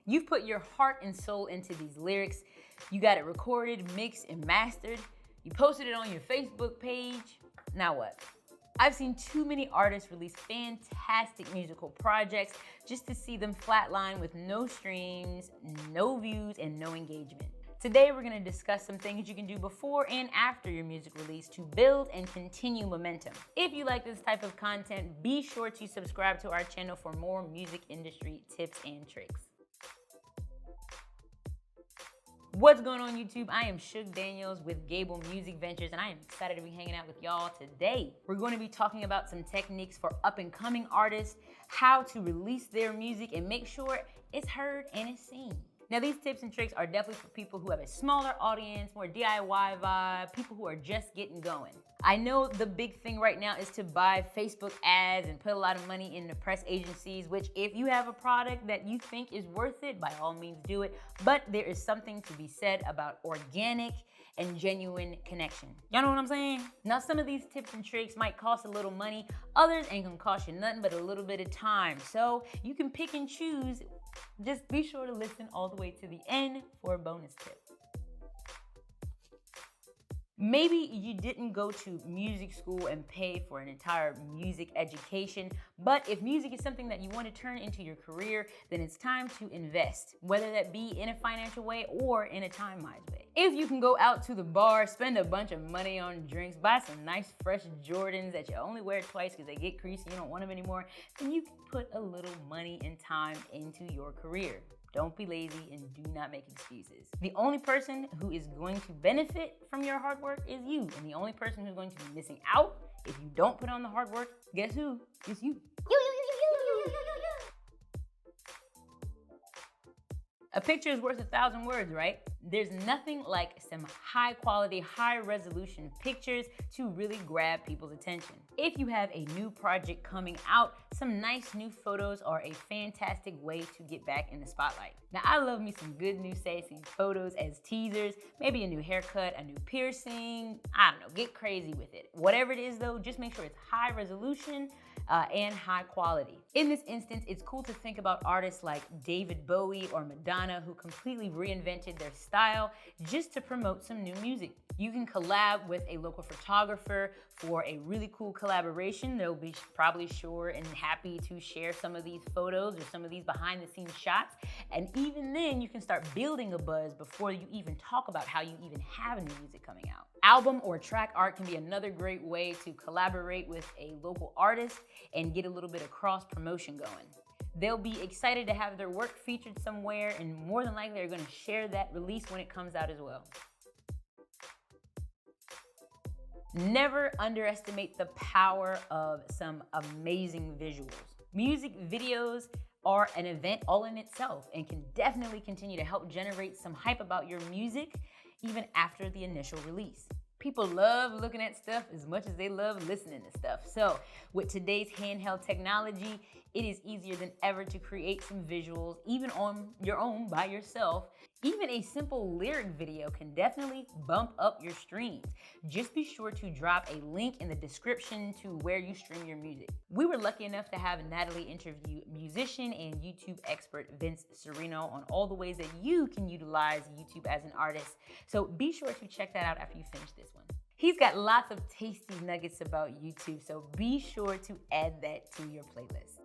You've put your heart and soul into these lyrics. You got it recorded, mixed, and mastered. You posted it on your Facebook page. Now what? I've seen too many artists release fantastic musical projects just to see them flatline with no streams, no views, and no engagement. Today, we're gonna discuss some things you can do before and after your music release to build and continue momentum. If you like this type of content, be sure to subscribe to our channel for more music industry tips and tricks. What's going on, YouTube? I am Shug Daniels with Gable Music Ventures, and I am excited to be hanging out with y'all today. We're going to be talking about some techniques for up-and-coming artists, how to release their music and make sure it's heard and it's seen. Now, these tips and tricks are definitely for people who have a smaller audience, more DIY vibe, people who are just getting going. I know the big thing right now is to buy Facebook ads and put a lot of money into press agencies, which if you have a product that you think is worth it, by all means do it. But there is something to be said about organic and genuine connection. Y'all know what I'm saying? Now, some of these tips and tricks might cost a little money. Others ain't gonna cost you nothing but a little bit of time. So you can pick and choose. Just be sure to listen all the way to the end for a bonus tip. Maybe you didn't go to music school and pay for an entire music education, but if music is something that you want to turn into your career, then it's time to invest, whether that be in a financial way or in a time-wise way. If you can go out to the bar, spend a bunch of money on drinks, buy some nice fresh Jordans that you only wear twice because they get creasy, you don't want them anymore, then you can put a little money and time into your career. Don't be lazy and do not make excuses. The only person who is going to benefit from your hard work is you. And the only person who's going to be missing out if you don't put on the hard work, guess who? It's you. A picture is worth 1,000 words, right? There's nothing like some high quality, high resolution pictures to really grab people's attention. If you have a new project coming out, some nice new photos are a fantastic way to get back in the spotlight. Now, I love me some good new sexy photos as teasers, maybe a new haircut, a new piercing, I don't know, get crazy with it. Whatever it is though, just make sure it's high resolution and high quality. In this instance, it's cool to think about artists like David Bowie or Madonna who completely reinvented their style just to promote some new music. You can collab with a local photographer for a really cool collaboration. They'll be probably sure and happy to share some of these photos or some of these behind the scenes shots. And even then, you can start building a buzz before you even talk about how you even have new music coming out. Album or track art can be another great way to collaborate with a local artist and get a little bit of cross promotion going. They'll be excited to have their work featured somewhere, and more than likely they're going to share that release when it comes out as well. Never underestimate the power of some amazing visuals. Music videos are an event all in itself and can definitely continue to help generate some hype about your music even after the initial release. People love looking at stuff as much as they love listening to stuff. So with today's handheld technology, it is easier than ever to create some visuals, even on your own by yourself. Even a simple lyric video can definitely bump up your streams. Just be sure to drop a link in the description to where you stream your music. We were lucky enough to have Natalie interview musician and YouTube expert Vince CIRINO on all the ways that you can utilize YouTube as an artist. So be sure to check that out after you finish this one. He's got lots of tasty nuggets about YouTube, so be sure to add that to your playlist.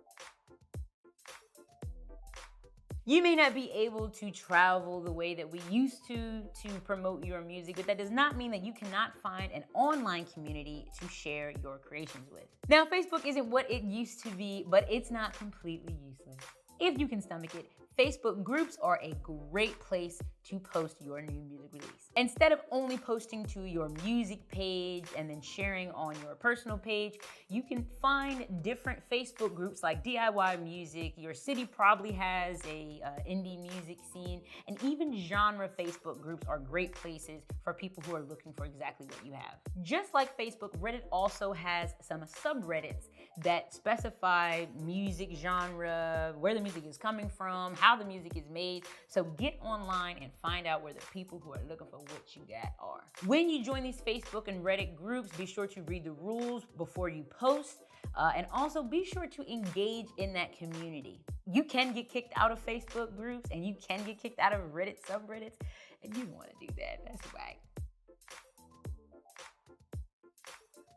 You may not be able to travel the way that we used to promote your music, but that does not mean that you cannot find an online community to share your creations with. Now, Facebook isn't what it used to be, but it's not completely useless. If you can stomach it, Facebook groups are a great place to post your new music release. Instead of only posting to your music page and then sharing on your personal page, you can find different Facebook groups like DIY music. Your city probably has a indie music scene, and even genre Facebook groups are great places for people who are looking for exactly what you have. Just like Facebook, Reddit also has some subreddits that specify music genre, where the music is coming from, how the music is made. So get online and find out where the people who are looking for what you got are. When you join these Facebook and Reddit groups, be sure to read the rules before you post. And also be sure to engage in that community. You can get kicked out of Facebook groups and you can get kicked out of Reddit subreddits, and you don't want to do that. That's whack.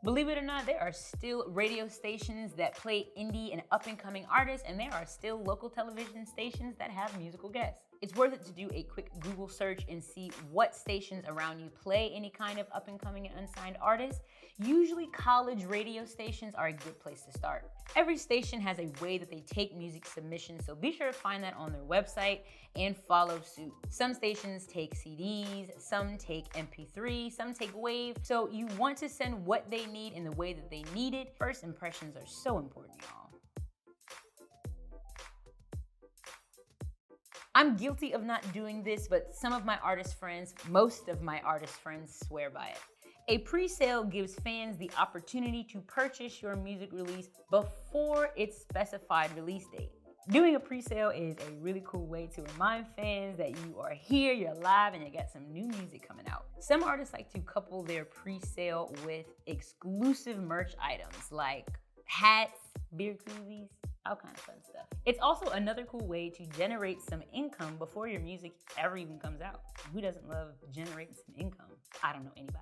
Believe it or not, there are still radio stations that play indie and up-and-coming artists, and there are still local television stations that have musical guests. It's worth it to do a quick Google search and see what stations around you play any kind of up-and-coming and unsigned artists. Usually college radio stations are a good place to start. Every station has a way that they take music submissions, so be sure to find that on their website and follow suit. Some stations take CDs, some take MP3, some take WAV, so you want to send what they need in the way that they need it. First impressions are so important, y'all. I'm guilty of not doing this, but some of my artist friends, most of my artist friends swear by it. A pre-sale gives fans the opportunity to purchase your music release before its specified release date. Doing a pre-sale is a really cool way to remind fans that you are here, you're alive, and you got some new music coming out. Some artists like to couple their pre-sale with exclusive merch items like hats, beer koozies, all kind of fun stuff. It's also another cool way to generate some income before your music ever even comes out. Who doesn't love generating some income? I don't know anybody.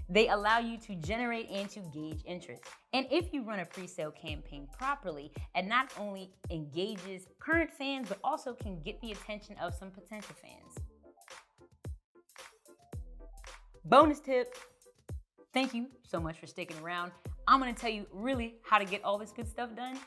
They allow you to generate and to gauge interest. And if you run a pre-sale campaign properly, it not only engages current fans, but also can get the attention of some potential fans. Bonus tip. Thank you so much for sticking around. I'm gonna tell you really how to get all this good stuff done.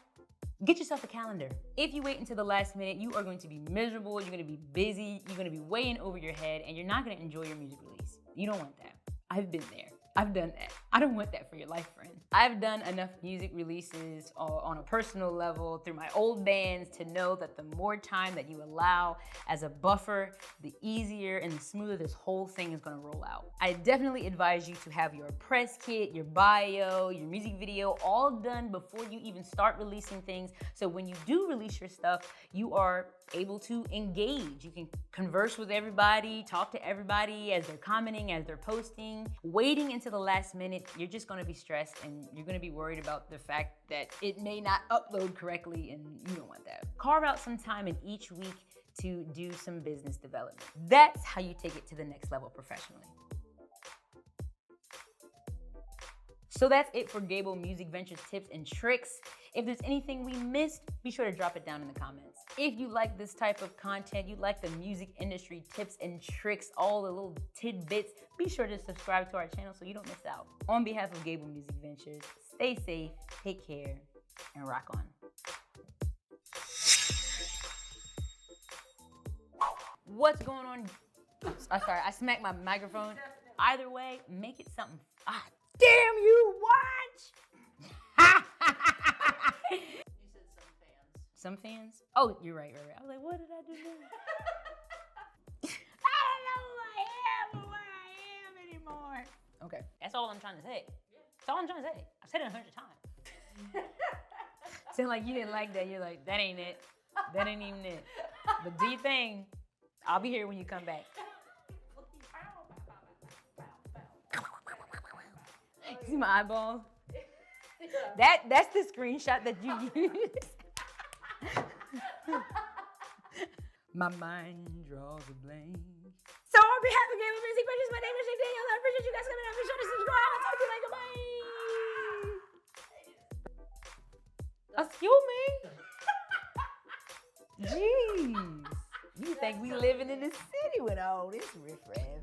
Get yourself a calendar. If you wait until the last minute, you are going to be miserable, you're gonna be busy, you're gonna be way in over your head, and you're not gonna enjoy your music release. You don't want that. I've been there. I've done that. I don't want that for your life, friend. I've done enough music releases on a personal level through my old bands to know that the more time that you allow as a buffer, the easier and the smoother this whole thing is gonna roll out. I definitely advise you to have your press kit, your bio, your music video all done before you even start releasing things. So when you do release your stuff, you are able to engage. You can converse with everybody, talk to everybody as they're commenting, as they're posting. Waiting until the last minute, you're just gonna be stressed and you're gonna be worried about the fact that it may not upload correctly, and you don't want that. Carve out some time in each week to do some business development. That's how you take it to the next level professionally. So that's it for Gable Music Ventures tips and tricks. If there's anything we missed, be sure to drop it down in the comments. If you like this type of content, you like the music industry tips and tricks, all the little tidbits, be sure to subscribe to our channel so you don't miss out. On behalf of Gable Music Ventures, stay safe, take care, and rock on. What's going on? I'm sorry, I smacked my microphone. Either way, make it something. Damn you, watch! You said some fans. Some fans? Oh, you're right. I was like, what did I do now? I don't know who I am or where I am anymore. Okay, that's all I'm trying to say. Yeah. That's all I'm trying to say. I've said it 100 times. Sound like you didn't like that. You're like, that ain't it. That ain't even it. But do your thing. I'll be here when you come back. See my eyeballs? Yeah. That's the screenshot that you used. My mind draws a blank. So on behalf of Gable Music Ventures, my name is Daniel. I appreciate you guys coming out. Be sure to subscribe. I'll talk to you later. Bye. Excuse me. Jeez. You think we living in the city with all this riffraff?